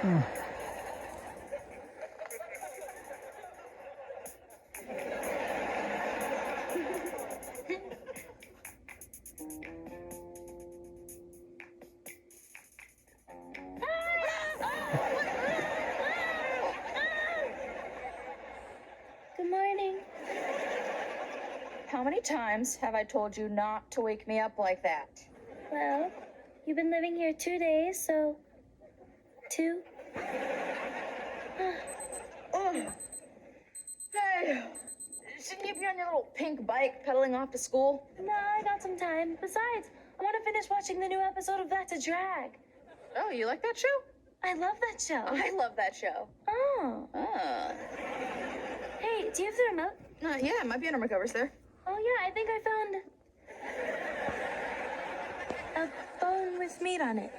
Good morning. How many times have I told you not to wake me up like that? Well, you've been living here 2 days, so 2. Hey, shouldn't you be on your little pink bike pedaling off to school? No, I got some time. Besides, I want to finish watching the new episode of That's a Drag. Oh, you like that show? I love that show. I love that show. Oh. Hey, do you have the remote? Yeah, it might be under my covers there. Oh, yeah, I think I found a bone with meat on it.